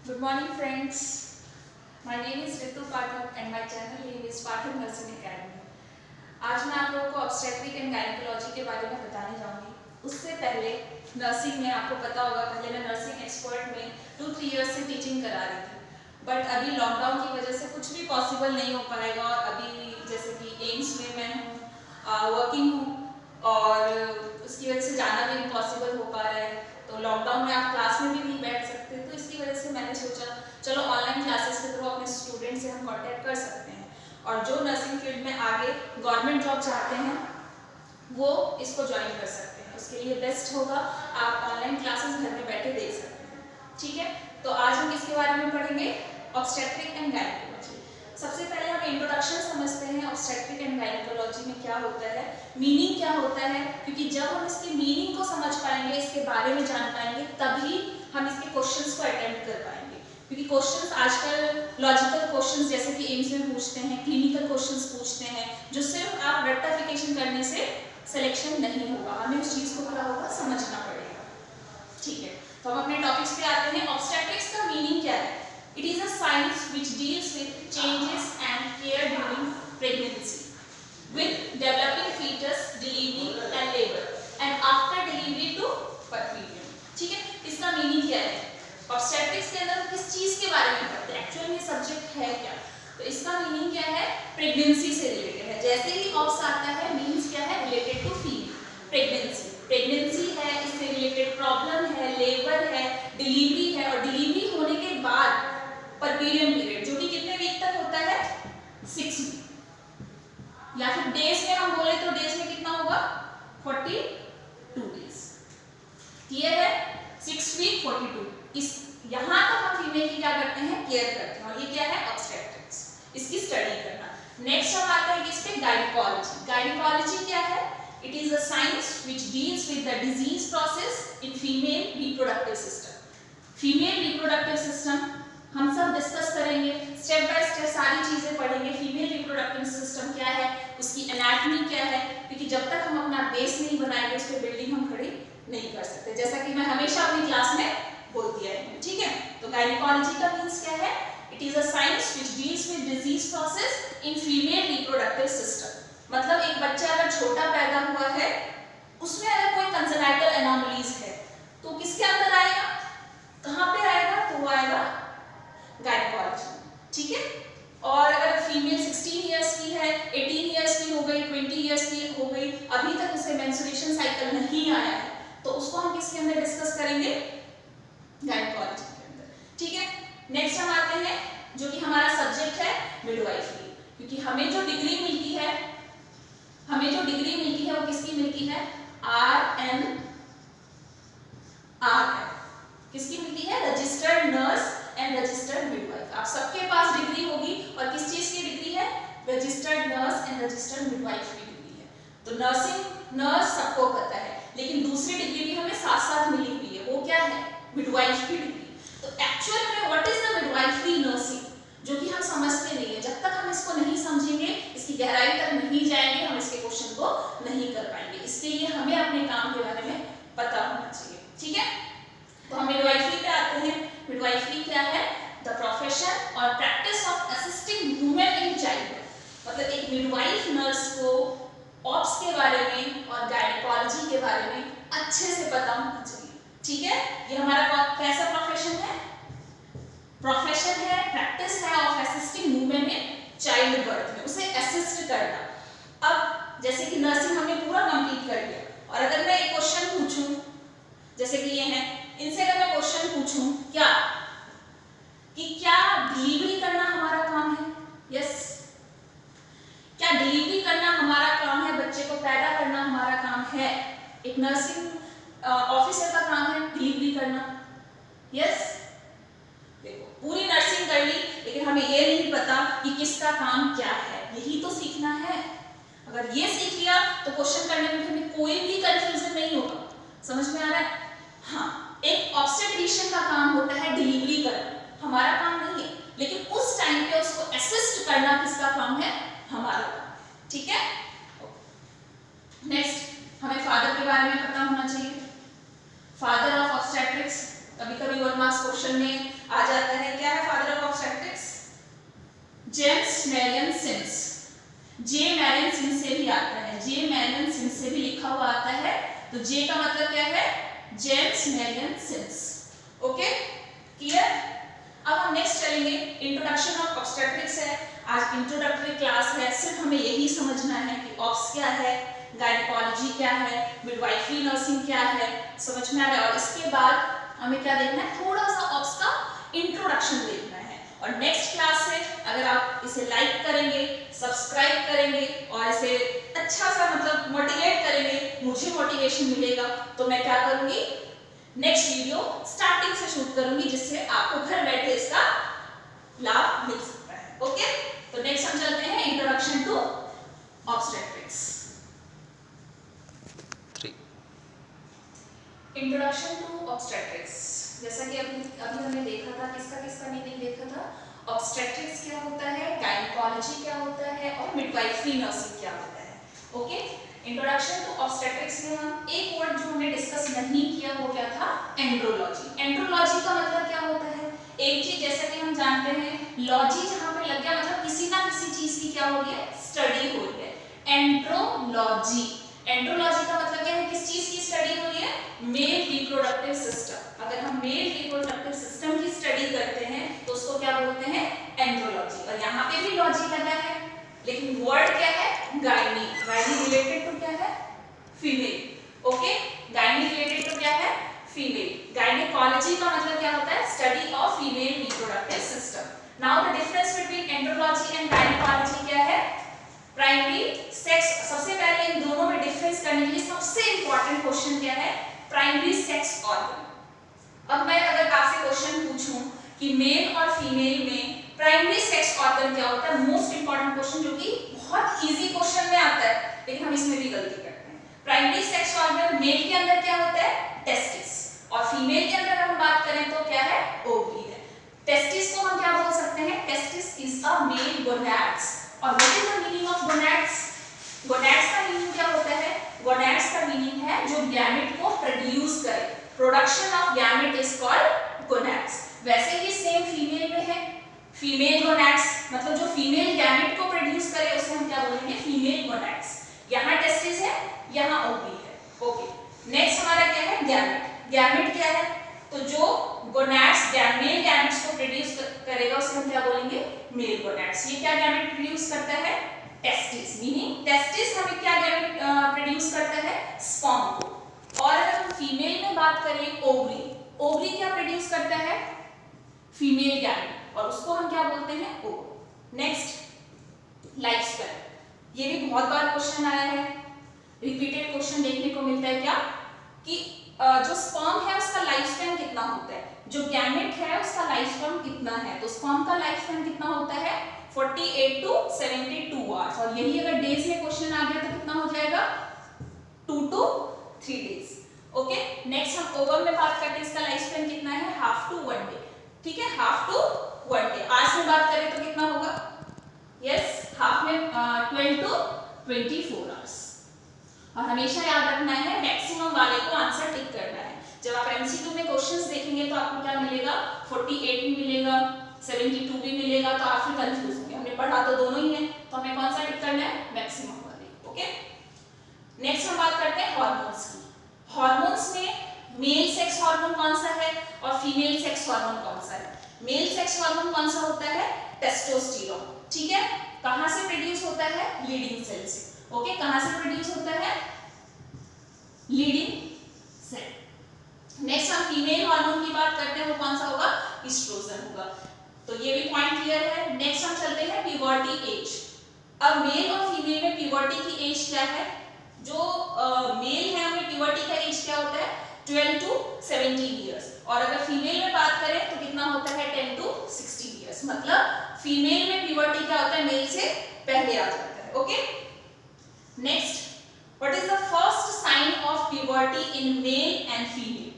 Good morning friends. My name is Ritu Pathak and my channel name is Pathak Nursing Academy. आज मैं आप लोगों को obstetric and gynaecology के बारे में बताने जाऊंगी। उससे पहले नर्सिंग में आपको पता होगा, पहले मैं नर्सिंग एक्सपर्ट में 2-3 इयर्स से टीचिंग करा रही थी, बट अभी लॉकडाउन की वजह से कुछ भी पॉसिबल नहीं हो पाएगा। और अभी जैसे कि एम्स में मैं हूँ, वर्किंग हूँ और उसकी वजह से जाना भी इम्पॉसिबल हो पा रहा है। तो लॉकडाउन में आप क्लास में भी नहीं बैठ सकते, तो इसकी वजह से मैंने सोचा चलो ऑनलाइन क्लासेस के थ्रू अपने स्टूडेंट से हम कांटेक्ट कर सकते हैं। और जो नर्सिंग फील्ड में आगे गवर्नमेंट जॉब चाहते हैं वो इसको ज्वाइन कर सकते हैं। उसके लिए बेस्ट होगा आप ऑनलाइन क्लासेस घर में बैठे देख सकते हैं। ठीक है, तो आज हम किसके बारे में पढ़ेंगे? Obstetric and gynaecology. सबसे पहले हम इंट्रोडक्शन समझते हैं ऑब्स्टेट्रिक एंड गायनेकोलॉजी में क्या होता है, मीनिंग क्या होता है, क्योंकि जब हम इसके मीनिंग को समझ पाएंगे, इसके बारे में जान पाएंगे, तभी हम इसके क्वेश्चंस को अटेम्प्ट कर पाएंगे। क्योंकि क्वेश्चंस आजकल लॉजिकल क्वेश्चंस जैसे कि एम्स में पूछते हैं, क्लिनिकल क्वेश्चंस पूछते हैं, जो सिर्फ आप रेक्टिफिकेशन करने से सिलेक्शन नहीं होगा, हमें उस चीज को क्या होगा समझना पड़ेगा। ठीक है, तो हम अपने टॉपिक्स पे आते हैं। ऑब्स्टेट्रिक्स का मीनिंग क्या है? It is a science which deals with changes and care during pregnancy, with developing fetus, delivery and labor, and after delivery to perperium. ठीक है, इसका मीनिंग क्या है? ऑब्स्टेट्रिक्स के अंदर किस चीज के बारे में पढ़ते हैं? एक्चुअली ये सब्जेक्ट है क्या? तो इसका मीनिंग क्या है? प्रेगनेंसी से रिलेटेड है। जैसे ही ऑब्स आता है मीन्स क्या है? Related to female pregnancy. Pregnancy है, इससे रिलेटेड प्रॉब्लम है, लेबर है, डिलीवरी है, और डिलीवरी होने के बाद परपीरियम पीरियड जो कि कितने वीक तक होता है? 6 वीक, या फिर डेज में हम बोले तो डेज में कितना होगा? 42 डेज। क्लियर है? 6 वीक 42। इस यहां तक हम फीमेल की क्या करते हैं? केयर करते हैं, और ये क्या है? ऑब्स्टेट्रिक्स, इसकी स्टडी करना। नेक्स्ट हम आते हैं किस पे? गायनेकोलॉजी। गायनेकोलॉजी क्या है? It is a science which deals with the disease process in female reproductive system. Female reproductive system हम सब डिस्कस करेंगे, स्टेप बाय स्टेप सारी चीजें पढ़ेंगे। फीमेल रिप्रोडक्टिव सिस्टम क्या है, उसकी एनाटॉमी क्या है, क्योंकि जब तक हम अपना बेस नहीं बनाएंगे उस पर बिल्डिंग हम खड़ी नहीं कर सकते, जैसा कि मैं हमेशा अपनी क्लास में बोलती आई हूं। ठीक है, तो गायनेकोलॉजी का मींस क्या है? It is a science which deals with disease process in female reproductive system. मतलब एक बच्चा अगर छोटा पैदा हुआ है, उसमें अगर कोई कंजेनाइटल एनोमलीज है तो किसके अंदर आएगा? कहां पे आएगा? तो वो आएगा गायनेकोलॉजी। ठीक है, और अगर फीमेल 16 इयर्स की है, 18 इयर्स की हो गई, 20 इयर्स की हो गई, अभी तक उसे मेंस्ट्रुएशन साइकिल नहीं आया है, तो उसको हम किसके अंदर डिस्कस करेंगे? गायनेकोलॉजी के अंदर। ठीक है, नेक्स्ट हम आते हैं जो कि हमारा सब्जेक्ट है मिडवाइफरी। क्योंकि हमें जो डिग्री मिलती है वो किसकी मिलती है? RNR किसकी मिलती है? Registered nurse and registered midwife. आप सबके पास डिग्री होगी, और किस चीज की डिग्री है? Registered nurse and registered midwife की डिग्री है। तो नर्सिंग नर्स सबको पता है, लेकिन दूसरी डिग्री भी हमें साथ साथ मिली हुई है, वो क्या है? मिडवाइफ की डिग्री। तो एक्चुअल में what is the midwifery nursing, जो कि हम समझते नहीं है। जब तक हम इसको नहीं समझेंगे, इसकी गहराई तक नहीं जाएंगे, हम इसके क्वेश्चन को नहीं कर पाएंगे। इसके लिए हमें अपने काम के बारे में पता होना चाहिए। ठीक है, तो हम मिडवाइफरी पे आते हैं। मिडवाइफरी क्या है? द प्रोफेशन और practice of assisting women in childbirth. मतलब एक मिडवाइफ नर्स को ऑब्स के बारे में और गायनेकोलॉजी के बारे में अच्छे से पता होना चाहिए। ठीक है, ये हमारा कैसा प्रोफेशन है? प्रोफेशन है, प्रैक्टिस है of assisting women in child birth में, उसे असिस्ट करना। अब जैसे कि नर्सिंग हमने पूरा कंप्लीट कर लिया, और अगर मैं एक क्वेश्चन पूछूं, जैसे कि ये है, इनसे अगर मैं क्वेश्चन पूछूं क्या डिलीवरी करना हमारा काम है? यस, क्या डिलीवरी करना हमारा काम है? बच्चे को पैदा करना हमारा काम है? एक नर्सिंग ऑफिसर का काम है डिलीवरी करना। यस, देखो पूरी नर्सिंग कर ली, लेकिन हमें ये नहीं पता कि किसका काम क्या है, यही तो सीखना है। अगर ये सीख लिया तो क्वेश्चन करने में हमें कोई भी कंफ्यूजन नहीं होगा। समझ में आ रहा है? हाँ, एक ऑब्स्टेट्रिशियन का काम होता है डिलीवरी करना, हमारा काम नहीं है, लेकिन उस टाइम पे उसको असिस्ट करना किसका काम है? हमारा काम। ठीक है, नेक्स्ट हमें फादर के बारे में पता होना चाहिए। फादर ऑफ ऑब्स्टेट्रिक्स कभी कभी 1 मार्क्स क्वेश्चन में आ जाता है, क्या है father of obstetrics? James Marion Sims. J Marion Sims से भी आता है, जे मैरियन सिम्स से भी लिखा हुआ आता है, तो जे का मतलब क्या है? James Marion Sims. Okay, clear? अब हम नेक्स्ट चलेंगे, इंट्रोडक्शन ऑफ ऑब्स्टेट्रिक्स है। आज इंट्रोडक्टरी क्लास है, सिर्फ हमें यही समझना है कि ऑब्स क्या है, गायनेकोलॉजी क्या है, मिडवाइफरी नर्सिंग क्या है, समझ में आ रहा है। और इसके बाद हमें क्या देखना है, थोड़ा सा ऑब्स का इंट्रोडक्शन देखना है। और नेक्स्ट क्लास से अगर आप इसे लाइक करेंगे, सब्सक्राइब करेंगे और इसे अच्छा सा मतलब मोटिवेट करेंगे, मुझे मोटिवेशन मिलेगा, तो मैं क्या करूंगी, नेक्स्ट वीडियो स्टार्टिंग से शूट करूंगी, जिससे आपको घर बैठे इसका लाभ मिल सकता है। ओके, तो नेक्स्ट हम चलते हैं introduction to obstetrics. Introduction to obstetrics, जैसा कि अभी हमने देखा था, किसका मीनिंग देखा था, ऑब्स्टेट्रिक्स क्या होता है, गायनेकोलॉजी क्या होता है और मिडवाइफरी नर्सिंग क्या होता है। ओके, इंट्रोडक्शन टू ऑब्स्टेट्रिक्स में हम एक वर्ड जो हमने डिस्कस नहीं किया वो क्या था, एंड्रोलॉजी। एंड्रोलॉजी का मतलब क्या होता है, एक चीज जैसा कि हम जानते हैं, लॉजी जहां पे लग गया मतलब किसी ना किसी चीज की क्या हो रही है, स्टडी हो रही है। एंड्रोलॉजी, एंड्रोलॉजी का मतलब क्या है, किस चीज की स्टडी हो रही है, मेल रिप्रोडक्टिव सिस्टम। अगर हम मेल रिप्रोडक्टिव सिस्टम की स्टडी करते हैं तो उसको क्या बोलते हैं, एंड्रोलॉजी। और यहाँ पे भी लॉजी लगा है, लेकिन वर्ड क्या है, गायनी। गायनी रिलेटेड टू क्या है, female. Okay, gynae related to क्या है, फीमेल। गायनेकोलॉजी का मतलब क्या होता है, study of female reproductive system. Now the difference between andrology and gynaecology क्या है, प्राइमरी सेक्स। सबसे पहले इन दोनों में डिफरेंस करने के लिए सबसे इंपॉर्टेंट क्वेश्चन क्या है, प्राइमरी सेक्स ऑर्गन। अब मैं अगर आपसे क्वेश्चन पूछूं कि मेल और फीमेल में प्राइमरी सेक्स ऑर्गन क्या होता है, मोस्ट इंपॉर्टेंट क्वेश्चन जो कि बहुत इजी क्वेश्चन में आता है, लेकिन हम इसमें भी गलती करते हैं। प्राइमरी सेक्स ऑर्गन मेल के अंदर क्या होता है, टेस्टिस, और फीमेल के अंदर हम बात करें तो क्या है, ओवरी है। टेस्टिस को हम क्या बोल सकते हैं, testis is a male gonads. और what is the meaning of gonads? Gonads का मीनिंग क्या होता है, गोनैड्स का मीनिंग है जो गैमेट को प्रोड्यूस करे। Production of gamete is called gonads. वैसे ही सेम फीमेल में है, फीमेल गोनैड्स मतलब जो फीमेल गैमेट को प्रोड्यूस करे उसे हम क्या बोलेंगे, फीमेल गोनैड्स। यहाँ टेस्टिस है, यहाँ ओवरी है। ओके, नेक्स्ट हमारा क्या है, गैमेट। गैमेट क्या है, तो जो गोनैड्स मेल गैमेट्स को प्रोड्यूस करेगा उसे हम क्या बोलेंगे, मेल गोनैड्स। ये क्या गैमेट प्रोड्यूस करता है, टेस्टिस। मीनिंग टेस्टिस हमें क्या गैमेट प्रोड्यूस करता है, स्पर्म को। और अगर हम फीमेल में बात करें, ओवरी, ओवरी क्या प्रोड्यूस करता है, फीमेल गैमेट, और उसको हम क्या बोलते हैं, ओवरी। नेक्स्ट लाइफ स्पैन, ये भी बहुत बार क्वेश्चन आया है, रिपीटेड क्वेश्चन देखने को मिलता है क्या, कि जो स्पर्म है उसका लाइफ स्पैन कितना होता है, जो गैमेट है उसका लाइफ स्पैन कितना है। तो स्पर्म का लाइफ स्पैन कितना होता है, 48 to 72 आवर्स। और यही अगर डेज में क्वेश्चन आ गया तो कितना हो जाएगा, 2 to 3 डेज। ओके, नेक्स्ट हम ओवम में बात करते हैं, इसका लाइफ स्पैन कितना है, हाफ टू 1 डे। ठीक है, हाफ टू 1 डे। आवर्स में बात करें तो कितना होगा, यस, हाफ में 12 to 24 आवर्स। और हमेशा याद रखना है, मैक्सिमम वाले को आंसर टिक करना है। जब आप एमसीक्यू में क्वेश्चंस देखेंगे तो आपको क्या मिलेगा, 48 भी मिलेगा, 72 भी मिलेगा, तो आप फिर कंफ्यूज होंगे। हमने पढ़ा तो दोनों ही है, तो हमें कौन सा टिक करना है, मैक्सिमम वाले। ओके, नेक्स्ट हम बात करते हैं हार्मोन्स की। हार्मोन्स में मेल सेक्स हार्मोन कौन सा है और फीमेल सेक्स हार्मोन कौन सा है। मेल सेक्स हार्मोन कौन सा होता है, टेस्टोस्टेरोन। ठीक है, कहां से प्रोड्यूस होता है, लीडिंग सेल से। ओके, कहां से प्रोड्यूस होता है, लीडिंग सेल। नेक्स्ट हम फीमेल हार्मोन की बात करते हैं, वो कौन सा होगा, एस्ट्रोजन होगा। तो ये भी पॉइंट क्लियर है। नेक्स्ट हम चलते हैं प्यूबर्टी एज। अब मेल और फीमेल में प्यूबर्टी की एज क्या है, जो मेल है उनमें प्यूबर्टी का एज क्या होता है, 12 to 17 इयर्स। और अगर फीमेल में बात करें तो कितना होता है, 10 to 16 इयर्स। मतलब फीमेल में प्यूबर्टी क्या होता है, मेल से पहले आ जाता है। Okay, next, what is the first sign of puberty in male and female.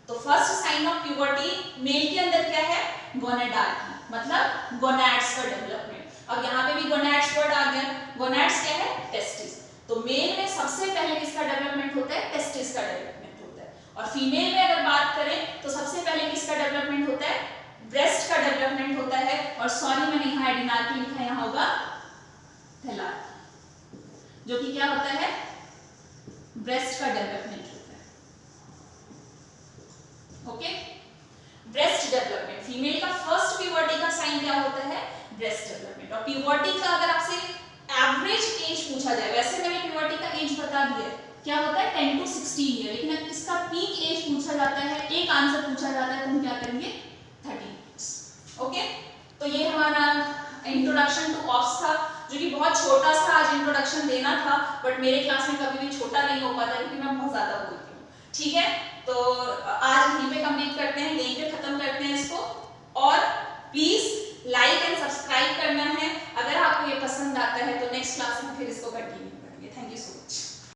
तो first sign of puberty male के अंदर क्या है, गोनेडार्की, मतलब गोनैड्स का डेवलपमेंट। अब यहाँ पे भी गोनैड्स वर्ड आ गया। गोनैड्स क्या है, टेस्टिस। तो मेल में सबसे पहले किसका डेवलपमेंट होता है, टेस्टिस का डेवलपमेंट होता है। और फीमेल में अगर बात करें तो सबसे पहले किसका डेवलपमेंट होता है, ब्रेस्ट का डेवलपमेंट होता है। और सॉरी मैंने यहाँ एडिनार्की लिखा है, यहाँ होगा थैलार्की, जो कि क्या होता है, ब्रेस्ट का डेवलपमेंट होता है। ओके, ब्रेस्ट डेवलपमेंट, फीमेल का फर्स्ट प्यूबर्टी का साइन क्या होता है, ब्रेस्ट डेवलपमेंट। और प्यूबर्टी का अगर आपसे एवरेज एज पूछा जाए, वैसे मैंने प्यूबर्टी का एज बता दिया है, क्या होता है 10 to 16 ईयर, लेकिन अगर इसका पीक एज पूछा जाता है, एक आंसर पूछा जाता है, तो हम क्या करेंगे 13 ईयर्स। ओके, तो ये हमारा इंट्रोडक्शन टू ऑप्स था, जो कि बहुत छोटा सा आज इंट्रोडक्शन देना था, बट मेरे क्लास में कभी भी छोटा नहीं हो पाता क्योंकि मैं बहुत ज्यादा बोलती हूँ। ठीक है, तो आज यहीं पे कंप्लीट करते हैं, यहीं पे खत्म करते हैं इसको। और प्लीज लाइक एंड सब्सक्राइब करना है। अगर आपको ये पसंद आता है तो नेक्स्ट क्लास में फिर इसको कंटिन्यू करेंगे। Thank you so much.